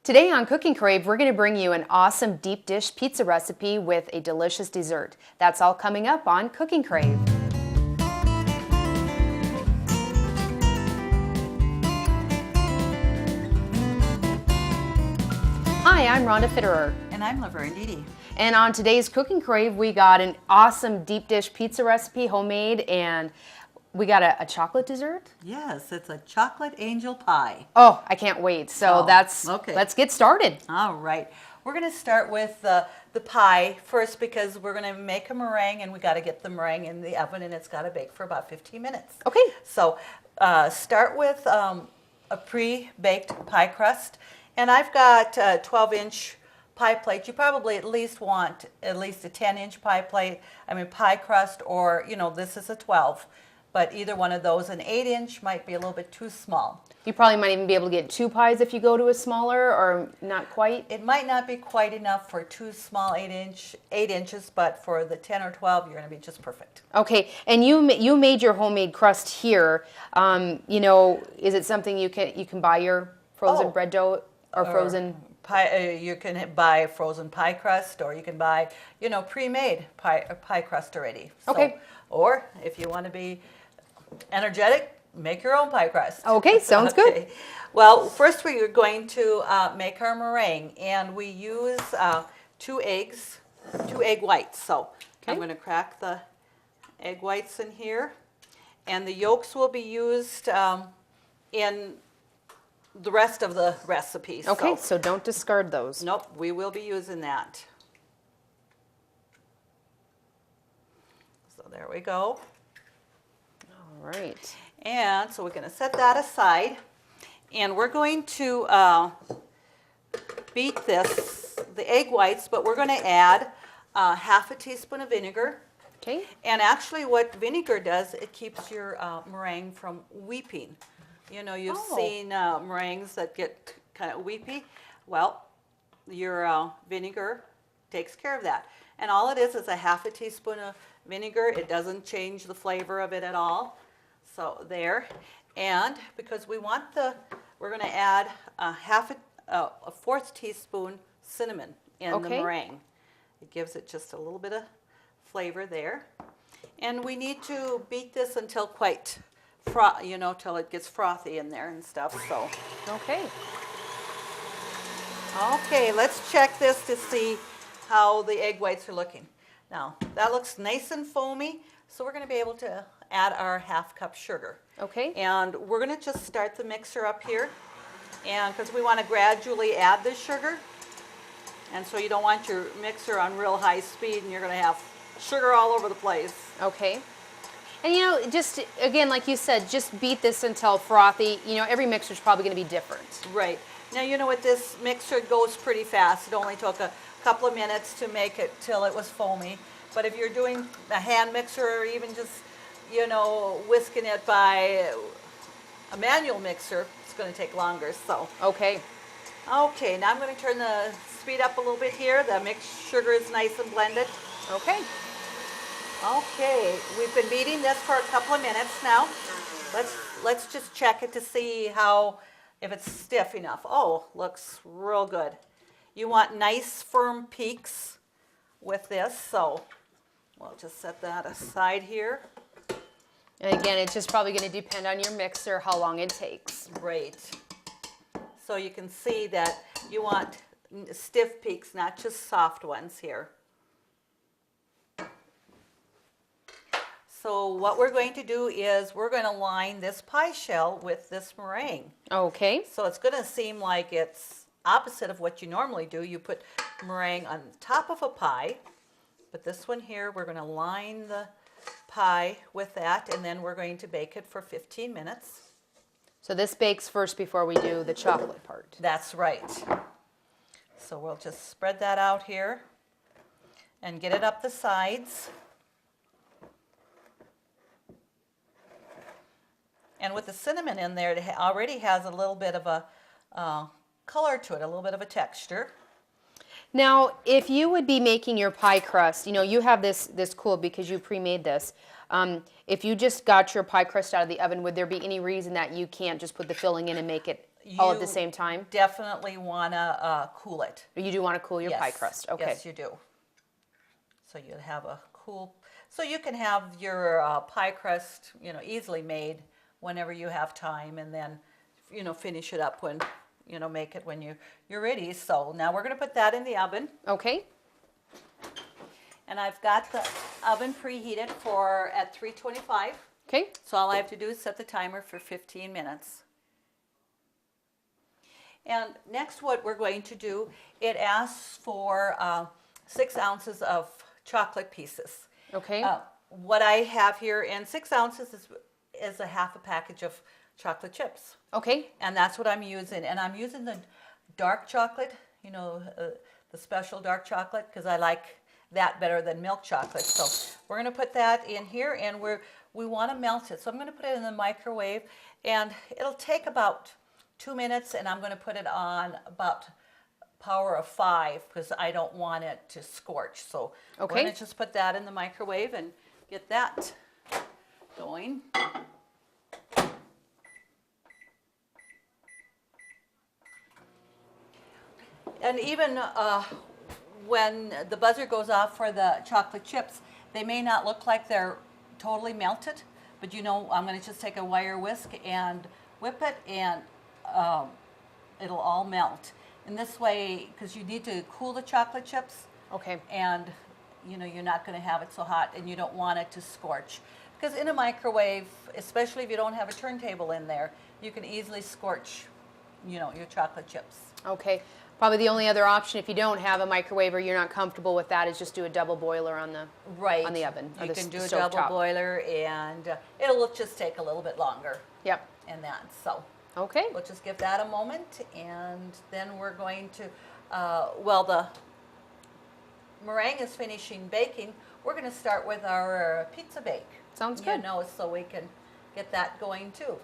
Today on Cooking Crave, we're going to bring you an awesome deep dish pizza recipe with a delicious dessert. That's all coming up on Cooking Crave. Hi, I'm Rhonda Fitterer. And I'm Laverne. And on today's Cooking Crave, we got an awesome deep dish pizza recipe, homemade, and we got a chocolate dessert? Yes, it's a chocolate angel pie. Oh, I can't wait. So okay. Let's get started. All right. We're going to start with the pie first because we're going to make a meringue and we got to get the meringue in the oven and it's got to bake for about 15 minutes. Okay. So start with a pre-baked pie crust. And I've got a 12-inch pie plate. You probably at least want at least a 10-inch pie crust, or, this is a 12. But either one of those, an 8-inch might be a little bit too small. You probably might even be able to get 2 pies if you go to a smaller, or not quite. It might not be quite enough for 2 small 8 inches, but for the 10 or 12, you're going to be just perfect. Okay, and you made your homemade crust here. Is it something you can buy your frozen bread dough or frozen pie? You can buy frozen pie crust, or you can buy pre-made pie crust already. Okay. Or if you want to be energetic, make your own pie crust. Okay, sounds good. Well, first we are going to make our meringue, and we use 2 egg whites. So I'm going to crack the egg whites in here, and the yolks will be used in the rest of the recipe. Okay, so don't discard those. Nope, we will be using that. So there we go. All right. And so we're going to set that aside, and we're going to beat the egg whites, but we're going to add half a teaspoon of vinegar. Okay. And actually what vinegar does, it keeps your meringue from weeping. You've seen meringues that get kind of weepy. Well, your vinegar takes care of that. And all it is a half a teaspoon of vinegar. It doesn't change the flavor of it at all. So there. And because we're going to add a 1/4 teaspoon cinnamon in the meringue. It gives it just a little bit of flavor there. And we need to beat this until till it gets frothy in there and stuff. So okay, let's check this to see how the egg whites are looking. Now that looks nice and foamy, so we're going to be able to add our 1/2 cup sugar. Okay. And we're going to just start the mixer up here, and because we want to gradually add the sugar, and so you don't want your mixer on real high speed and you're going to have sugar all over the place. Okay. And just again, like you said, just beat this until frothy. Every mixer is probably going to be different. Right. Now, with this mixer, it goes pretty fast. It only took a couple of minutes to make it till it was foamy. But if you're doing a hand mixer, or even just, whisking it by a manual mixer, it's going to take longer. So. Okay. Okay, now I'm going to turn the speed up a little bit here. The mixed sugar is nice and blended. Okay. Okay, we've been beating this for a couple of minutes now. Let's just check it to see if it's stiff enough. Oh, looks real good. You want nice firm peaks with this, so we'll just set that aside here. And again, it's just probably going to depend on your mixer how long it takes. Right. So you can see that you want stiff peaks, not just soft ones here. So what we're going to do is we're going to line this pie shell with this meringue. Okay. So it's going to seem like it's opposite of what you normally do. You put meringue on top of a pie, but this one here, we're going to line the pie with that, and then we're going to bake it for 15 minutes. So this bakes first before we do the chocolate part. That's right. So we'll just spread that out here and get it up the sides. And with the cinnamon in there, it already has a little bit of a color to it, a little bit of a texture. Now, if you would be making your pie crust, you have this cool because you pre-made this. If you just got your pie crust out of the oven, would there be any reason that you can't just put the filling in and make it all at the same time? Definitely want to cool it. You do want to cool your pie crust. Okay. Yes, you do. So you have a cool, so you can have your pie crust, easily made whenever you have time, and then, finish it up when, make it when you're ready. So now we're going to put that in the oven. Okay. And I've got the oven preheated at 325. Okay. So all I have to do is set the timer for 15 minutes. And next what we're going to do, it asks for 6 ounces of chocolate pieces. Okay. What I have here, and 6 ounces is a half a package of chocolate chips. Okay. And that's what I'm using. And I'm using the dark chocolate, the special dark chocolate, because I like that better than milk chocolate. So we're going to put that in here, and we want to melt it. So I'm going to put it in the microwave, and it'll take about 2 minutes, and I'm going to put it on about power of 5 because I don't want it to scorch. So we're going to just put that in the microwave and get that going. And even when the buzzer goes off for the chocolate chips, they may not look like they're totally melted, but I'm going to just take a wire whisk and whip it, and it'll all melt. In this way, because you need to cool the chocolate chips. Okay. And you're not going to have it so hot, and you don't want it to scorch. Because in a microwave, especially if you don't have a turntable in there, you can easily scorch, your chocolate chips. Okay. Probably the only other option if you don't have a microwave or you're not comfortable with that is just do a double boiler on the on the oven. You can do a double boiler, and it'll just take a little bit longer. Yep. And that. So okay. we'll just give that a moment, and then we're going to, while the meringue is finishing baking, we're going to start with our pizza bake. Sounds good. So we can get that going too.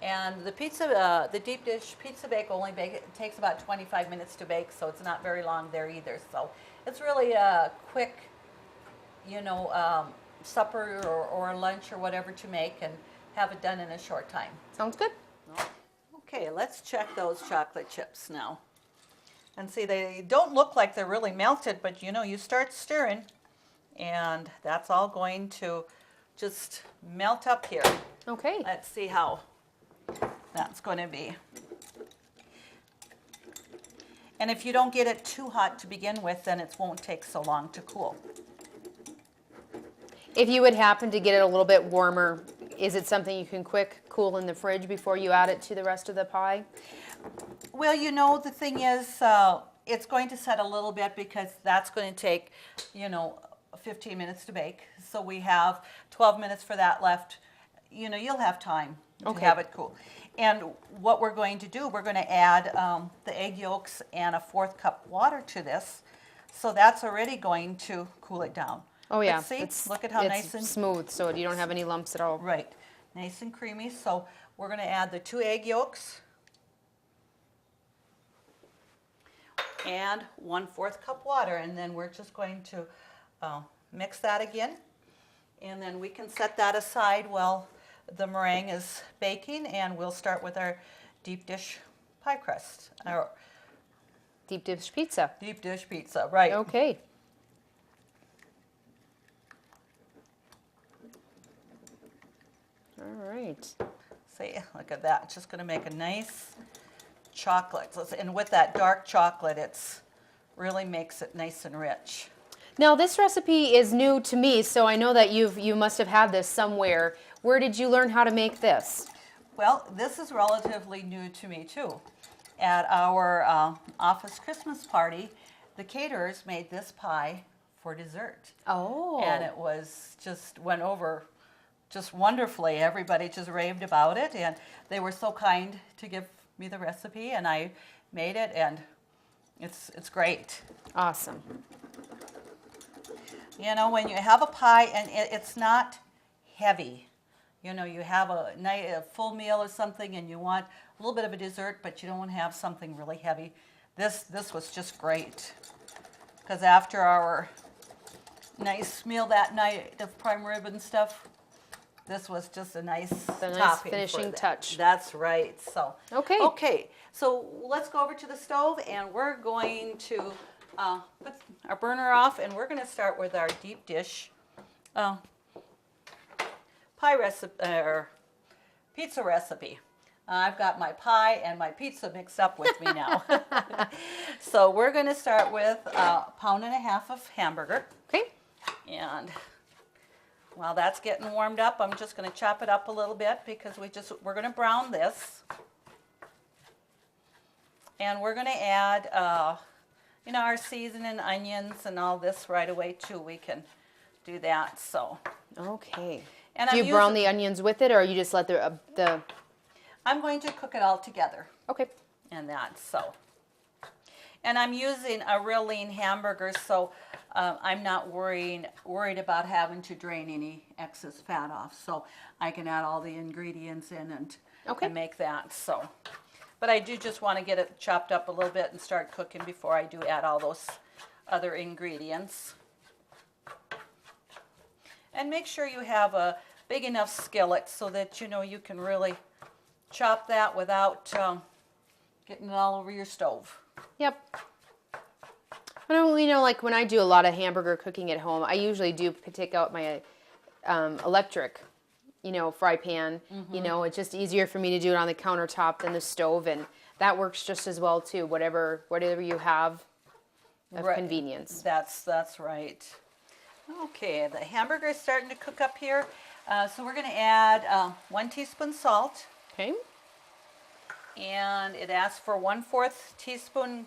And the deep dish pizza bake it takes about 25 minutes to bake, so it's not very long there either. So it's really a quick, supper or lunch or whatever to make and have it done in a short time. Sounds good. Okay, let's check those chocolate chips now. And see, they don't look like they're really melted, but you start stirring, and that's all going to just melt up here. Okay. Let's see how that's going to be. And if you don't get it too hot to begin with, then it won't take so long to cool. If you would happen to get it a little bit warmer, is it something you can quick cool in the fridge before you add it to the rest of the pie? Well, the thing is, it's going to set a little bit because that's going to take, 15 minutes to bake. So we have 12 minutes for that left. You'll have time to have it cool. And what we're going to do, we're going to add the egg yolks and a 1/4 cup water to this. So that's already going to cool it down. Oh yeah, but see, look at how nice and smooth, so you don't have any lumps at all. Right, nice and creamy. So we're going to add the 2 egg yolks and 1/4 cup water, and then we're just going to mix that again, and then we can set that aside while the meringue is baking, and we'll start with our deep dish pie crust. Our deep dish pizza. Deep dish pizza, right. Okay. All right. See, look at that. It's just going to make a nice chocolate. And with that dark chocolate, it's really makes it nice and rich. Now, this recipe is new to me, so I know that you must have had this somewhere. Where did you learn how to make this? Well, this is relatively new to me, too. At our office Christmas party, the caterers made this pie for dessert. Oh. And it went over just wonderfully. Everybody just raved about it, and they were so kind to give me the recipe, and I made it, and it's great. Awesome. When you have a pie and it's not heavy, you have a full meal or something and you want a little bit of a dessert, but you don't want to have something really heavy. This was just great, because after our nice meal that night of prime rib and stuff, this was just a nice The nice topping finishing for that. touch. That's right. So Okay. Okay. So let's go over to the stove, and we're going to put our burner off, and we're going to start with our deep dish pie recipe or pizza recipe. I've got my pie and my pizza mixed up with me now. So we're going to start with 1.5 pounds of hamburger. Okay. And while that's getting warmed up, I'm just going to chop it up a little bit because we're going to brown this. And we're going to add, our seasoning, onions, and all this right away too. We can do that. So. Okay. And do you brown the onions with it, or you just let the? I'm going to cook it all together. Okay. And that so. And I'm using a real lean hamburger, so I'm not worried about having to drain any excess fat off. So I can add all the ingredients in and make that so. But I do just want to get it chopped up a little bit and start cooking before I do add all those other ingredients. And make sure you have a big enough skillet so that you can really chop that without getting it all over your stove. Yep. Like when I do a lot of hamburger cooking at home, I usually do take out my electric, fry pan. Mm-hmm. It's just easier for me to do it on the countertop than the stove, and that works just as well too. Whatever you have of convenience. That's right. Okay, the hamburger is starting to cook up here, so we're going to add 1 teaspoon salt. Okay. And it asks for 1/4 teaspoon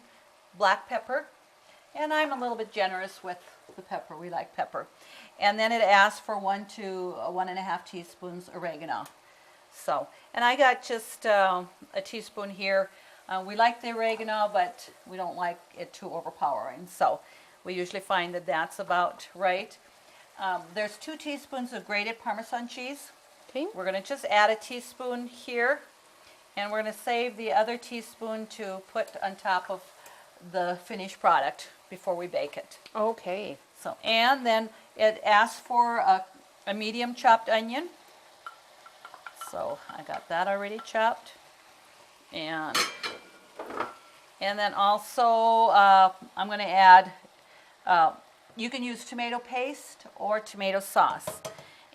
black pepper. And I'm a little bit generous with the pepper. We like pepper. And then it asks for 1 to 1.5 teaspoons oregano. So, and I got just a teaspoon here. We like the oregano, but we don't like it too overpowering. So we usually find that that's about right. There's 2 teaspoons of grated Parmesan cheese. Okay. We're going to just add a teaspoon here. And we're going to save the other teaspoon to put on top of the finished product before we bake it. Okay. So, and then it asks for a medium chopped onion. So I got that already chopped. And then also I'm going to add, you can use tomato paste or tomato sauce.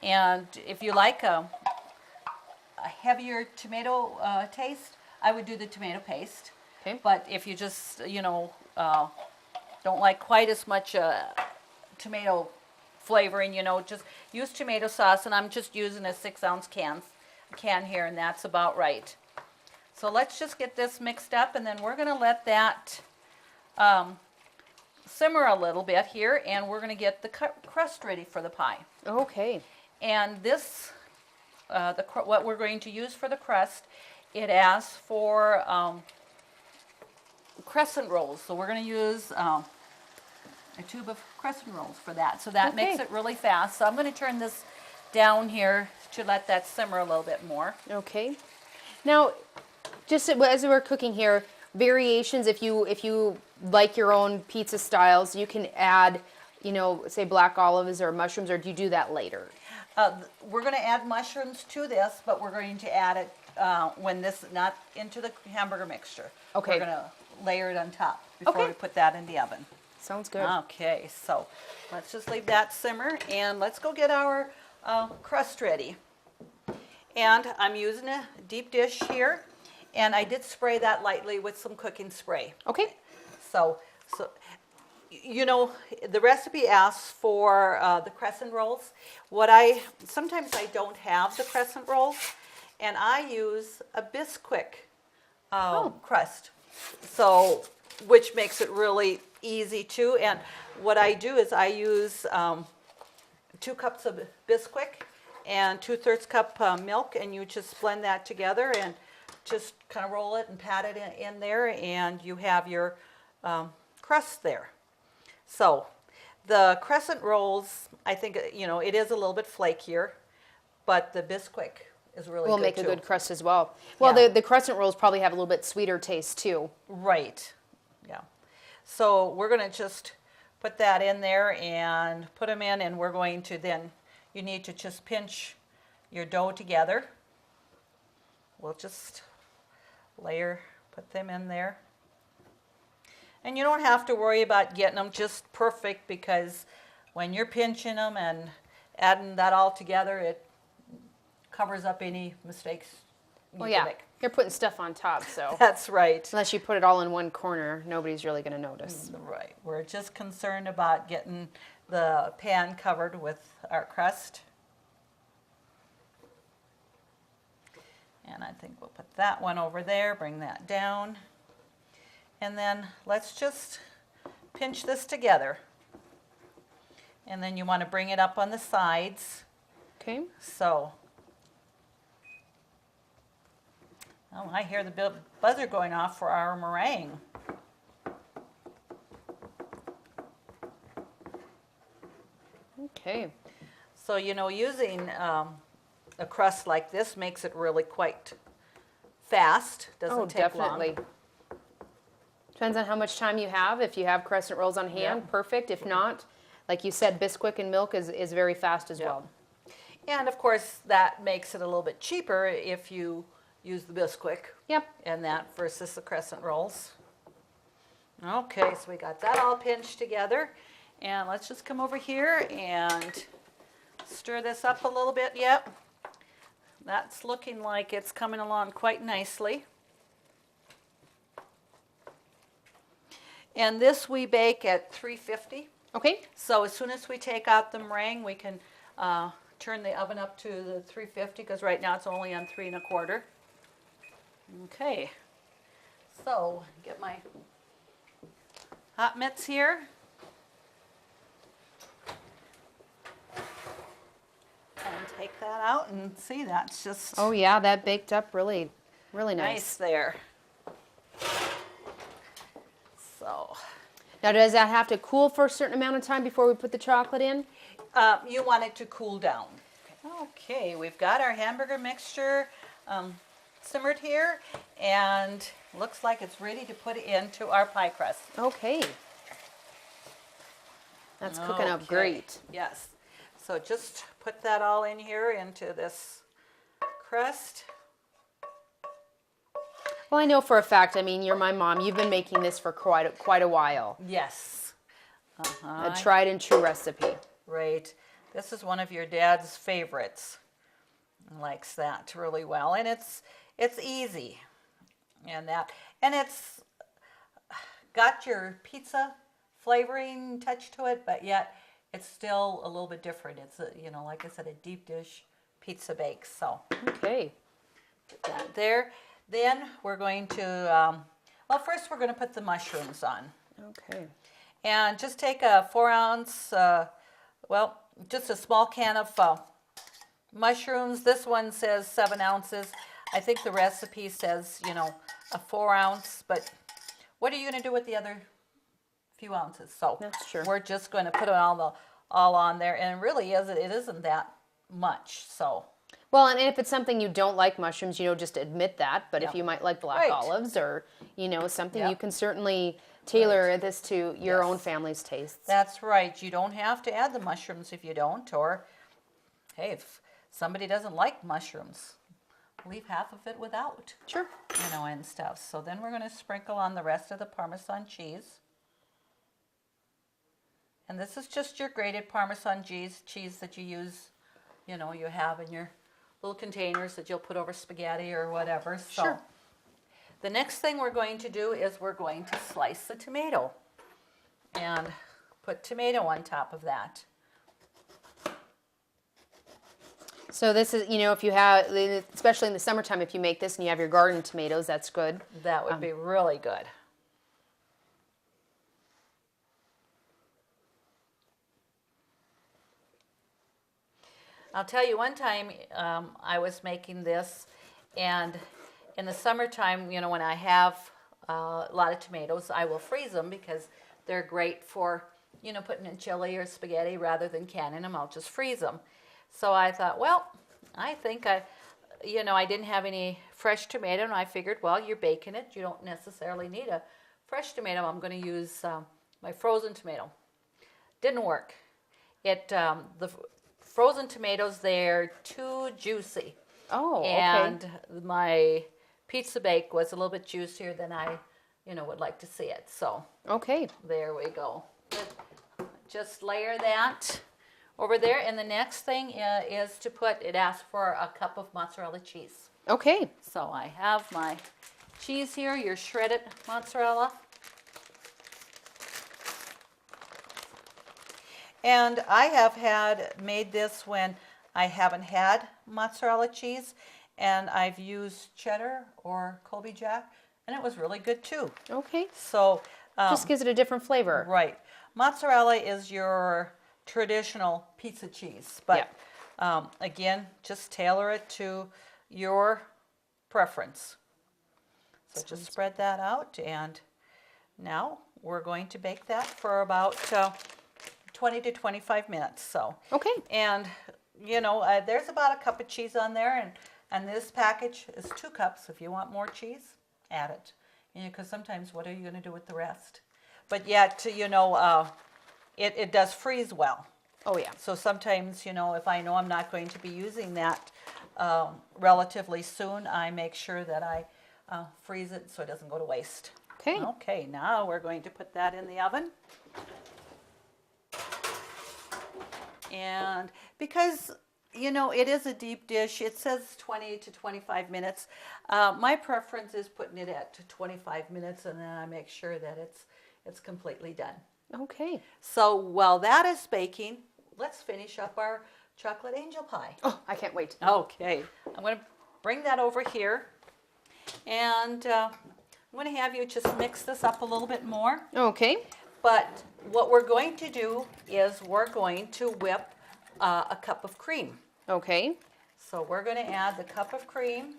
And if you like a heavier tomato taste, I would do the tomato paste. Okay. But if you just, don't like quite as much tomato flavoring, just use tomato sauce. And I'm just using a 6-ounce can here, and that's about right. So let's just get this mixed up, and then we're going to let that simmer a little bit here, and we're going to get the crust ready for the pie. Okay. And this, what we're going to use for the crust, it asks for crescent rolls. So we're going to use a tube of crescent rolls for that. So that makes it really fast. So I'm going to turn this down here to let that simmer a little bit more. Okay. Now, just as we're cooking here, variations, if you like your own pizza styles, you can add, say black olives or mushrooms, or do you do that later? We're going to add mushrooms to this, but we're going to add it when this, not into the hamburger mixture. Okay. We're going to layer it on top before we put that in the oven. Sounds good. Okay, so let's just leave that simmer, and let's go get our crust ready. And I'm using a deep dish here, and I did spray that lightly with some cooking spray. Okay. So the recipe asks for the crescent rolls. Sometimes I don't have the crescent rolls, and I use a Bisquick crust, so which makes it really easy too. And what I do is I use 2 cups of Bisquick and 2/3 cup milk, and you just blend that together and just kind of roll it and pat it in there, and you have your crust there. So the crescent rolls, I think, it is a little bit flakier, but the Bisquick is really will good make too. a good crust as well. Well, Yeah. the crescent rolls probably have a little bit sweeter taste too. Right. Yeah. So we're going to just put that in there and put them in, and we're going to then, you need to just pinch your dough together. We'll just put them in there. And you don't have to worry about getting them just perfect, because when you're pinching them and adding that all together, it covers up any mistakes you can make. You're putting stuff on top, so. That's right. Unless you put it all in one corner, nobody's really going to notice. Right. We're just concerned about getting the pan covered with our crust. And I think we'll put that one over there, bring that down. And then let's just pinch this together. And then you want to bring it up on the sides. Okay. So, oh, I hear the buzzer going off for our meringue. Okay. So, using a crust like this makes it really quite fast. Doesn't take definitely. long. Depends on how much time you have. If you have crescent rolls on hand, perfect. If not, like you said, Bisquick and milk is very fast as well. And of course, that makes it a little bit cheaper if you use the Bisquick. Yep. And that versus the crescent rolls. Okay, so we got that all pinched together. And let's just come over here and stir this up a little bit. Yep. That's looking like it's coming along quite nicely. And this we bake at 350. Okay. So as soon as we take out the meringue, we can turn the oven up to the 350, because right now it's only on 3 1/4. Okay. So get my hot mitts here. And take that out and see, that's just Oh yeah, that baked up really, really nice. nice there. So Now, does that have to cool for a certain amount of time before we put the chocolate in? you want it to cool down. Okay, we've got our hamburger mixture simmered here, and looks like it's ready to put into our pie crust. Okay. That's cooking up great. Yes. So just put that all in here into this crust. Well, I know for a fact, I mean, you're my mom. You've been making this for quite a while. Yes. A tried and true recipe. Right. This is one of your dad's favorites. He likes that really well, and it's easy, and it's got your pizza flavoring touch to it, but yet it's still a little bit different. It's like I said, a deep dish pizza bake. So Okay. put that there. Then we're going to first we're going to put the mushrooms on. Okay. And just take a 4-ounce, just a small can of mushrooms. This one says 7 ounces. I think the recipe says, a 4-ounce. But what are you going to do with the other few ounces? So That's true. we're just going to put it all on there. And it really it isn't that much. So. Well, and if it's something you don't like mushrooms, just admit that. But if you might like black olives or, something, you can certainly tailor this to your own family's tastes. That's right. You don't have to add the mushrooms if you don't. Or, hey, if somebody doesn't like mushrooms, leave half of it without. Sure. And stuff. So then we're going to sprinkle on the rest of the Parmesan cheese. And this is just your grated Parmesan cheese that you use, you have in your little containers that you'll put over spaghetti or whatever. So Sure. the next thing we're going to do is we're going to slice the tomato and put tomato on top of that. So this is, if you have, especially in the summertime, if you make this and you have your garden tomatoes, that's good. That would be really good. I'll tell you, one time I was making this, and in the summertime, when I have a lot of tomatoes, I will freeze them because they're great for, putting in chili or spaghetti rather than canning them. I'll just freeze them. So I thought, I think I didn't have any fresh tomato, and I figured, you're baking it. You don't necessarily need a fresh tomato. I'm going to use my frozen tomato. Didn't work. The frozen tomatoes, they're too juicy. Oh, okay. And my pizza bake was a little bit juicier than I, would like to see it. So Okay. there we go. Just layer that over there. And the next thing is to it asks for a cup of mozzarella cheese. Okay. So I have my cheese here, your shredded mozzarella. And I have made this when I haven't had mozzarella cheese, and I've used cheddar or Colby Jack, and it was really good too. Okay. So Just gives it a different flavor. right, mozzarella is your traditional pizza cheese, but again, just tailor it to your preference. So just spread that out, and now we're going to bake that for about 20 to 25 minutes. So Okay. and there's about a cup of cheese on there, and this package is 2 cups. If you want more cheese, add it. Because sometimes what are you going to do with the rest? But yet, it does freeze well. Oh, yeah. So sometimes, if I know I'm not going to be using that relatively soon, I make sure that I freeze it so it doesn't go to waste. Okay. Okay, now we're going to put that in the oven. And because, it is a deep dish, it says 20 to 25 minutes. My preference is putting it at 25 minutes, and then I make sure that it's completely done. Okay. So while that is baking, let's finish up our chocolate angel pie. Oh, I can't wait. Okay, I'm going to bring that over here, and I'm going to have you just mix this up a little bit more. Okay. But what we're going to do is we're going to whip a cup of cream. Okay. So we're going to add the cup of cream.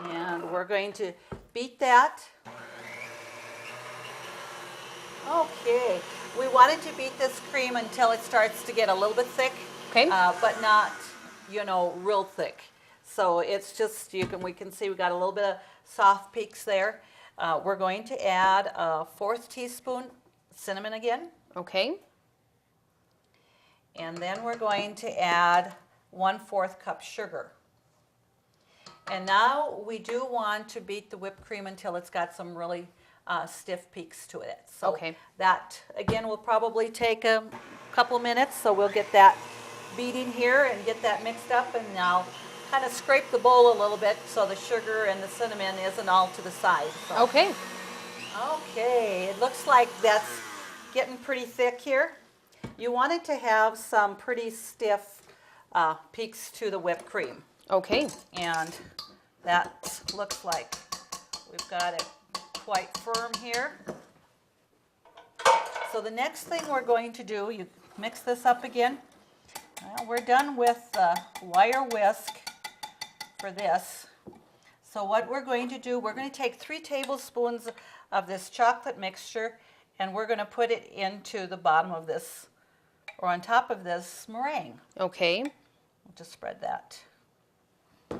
And we're going to beat that. Okay. We wanted to beat this cream until it starts to get a little bit thick. Okay. But not, real thick. So it's just, we can see we got a little bit of soft peaks there. We're going to add a 1/4 teaspoon cinnamon again. Okay. And then we're going to add 1/4 cup sugar. And now we do want to beat the whipped cream until it's got some really stiff peaks to it. So Okay. that, again, will probably take a couple minutes. So we'll get that beating here and get that mixed up, and now kind of scrape the bowl a little bit so the sugar and the cinnamon isn't all to the side. So. Okay. Okay, it looks like that's getting pretty thick here. You want it to have some pretty stiff peaks to the whipped cream. Okay. And that looks like we've got it quite firm here. So the next thing we're going to do, you mix this up again. Well, we're done with the wire whisk for this. So what we're going to do, we're going to take 3 tablespoons of this chocolate mixture, and we're going to put it into the bottom of this, or on top of this meringue. Okay. We'll just spread that. I'm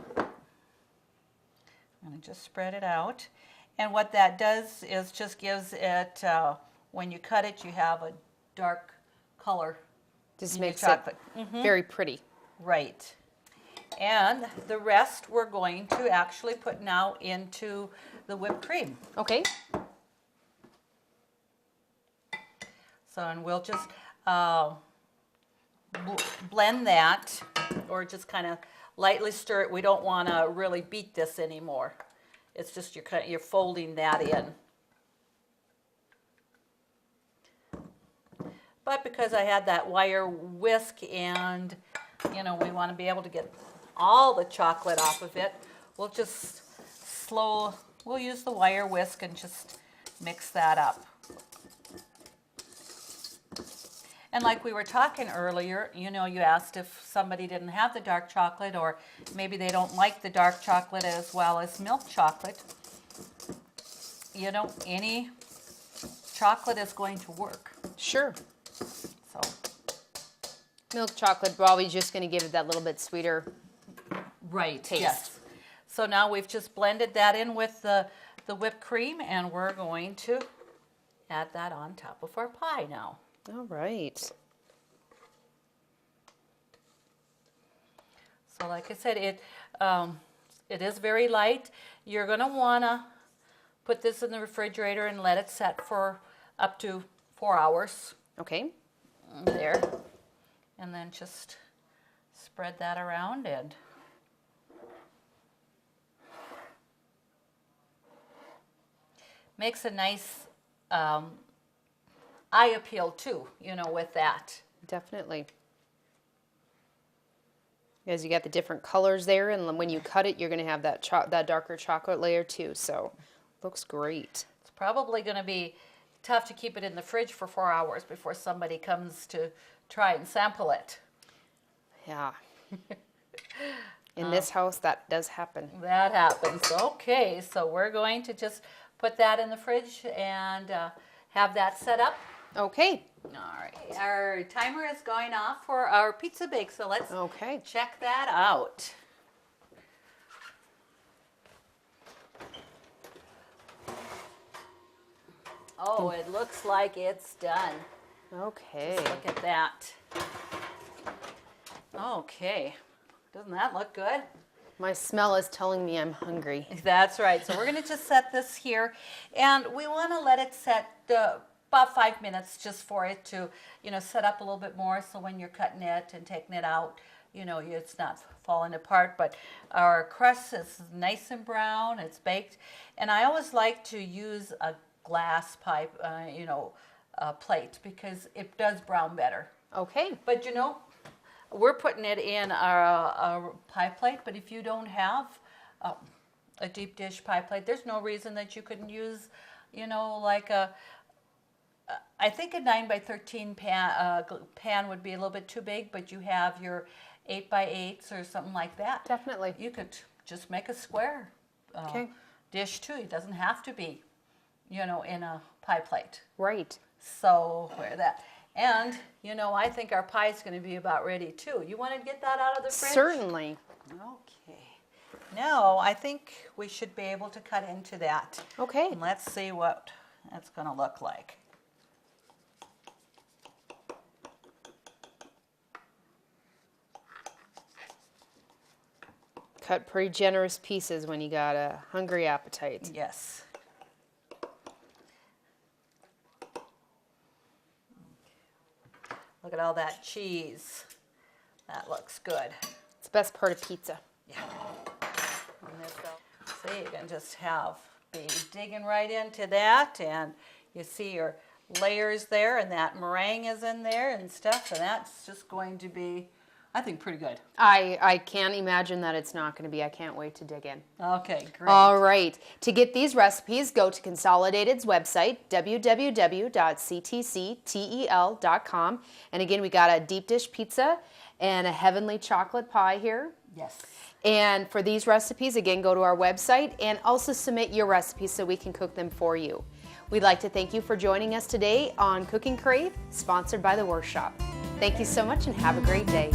going to just spread it out. And what that does is just gives it, when you cut it, you have a dark color. Just in your makes it chocolate. very pretty. Right. And the rest we're going to actually put now into the whipped cream. Okay. So, and we'll just blend that, or just kind of lightly stir it. We don't want to really beat this anymore. It's just you're folding that in. But because I had that wire whisk, and we want to be able to get all the chocolate off of it, we'll just we'll use the wire whisk and just mix that up. And like we were talking earlier, you asked if somebody didn't have the dark chocolate, or maybe they don't like the dark chocolate as well as milk chocolate. Any chocolate is going to work. Sure. So, Milk chocolate probably just going to give it that little bit sweeter right, taste. yes. So now we've just blended that in with the the whipped cream, and we're going to add that on top of our pie now. All right. So like I said, it is very light. You're going to want to put this in the refrigerator and let it set for up to 4 hours. Okay. There. And then just spread that around and makes a nice eye appeal too, with that. Definitely. As you got the different colors there, and when you cut it, you're going to have that darker chocolate layer too. So, looks great. It's probably going to be tough to keep it in the fridge for 4 hours before somebody comes to try and sample it. Yeah. In this house, that does happen. That happens. Okay, so we're going to just put that in the fridge and have that set up. Okay. All right. Our timer is going off for our pizza bake, so let's check that out. Oh, it looks like it's done. Okay. Just look at that. Okay. Doesn't that look good? My smell is telling me I'm hungry. That's right. So we're going to just set this here, and we want to let it set about 5 minutes just for it to, set up a little bit more. So when you're cutting it and taking it out, it's not falling apart. But our crust is nice and brown. It's baked, and I always like to use a glass pipe, plate, because it does brown better. Okay. But we're putting it in our pie plate, but if you don't have a deep dish pie plate, there's no reason that you couldn't use, like I think a 9 by 13 pan would be a little bit too big, but you have your 8 by 8s or something like that. Definitely. You could just make a square dish too. It doesn't have to be, in a pie plate. Right. So where that. And, I think our pie is going to be about ready too. You want to get that out of the fridge? Certainly. Okay. Now, I think we should be able to cut into that. Okay. And let's see what that's going to look like. Cut pretty generous pieces when you got a hungry appetite. Yes. Look at all that cheese. That looks good. It's the best part of pizza. Yeah. See, you can just be digging right into that, and you see your layers there, and that meringue is in there and stuff, and that's just going to be, I think, pretty good. I can't imagine that it's not going to be. I can't wait to dig in. Okay, great. All right. To get these recipes, go to Consolidated's website, www.ctctel.com. And again, we got a deep dish pizza and a heavenly chocolate pie here. Yes. And for these recipes, again, go to our website and also submit your recipes so we can cook them for you. We'd like to thank you for joining us today on Cooking Crave, sponsored by the Workshop. Thank you so much and have a great day.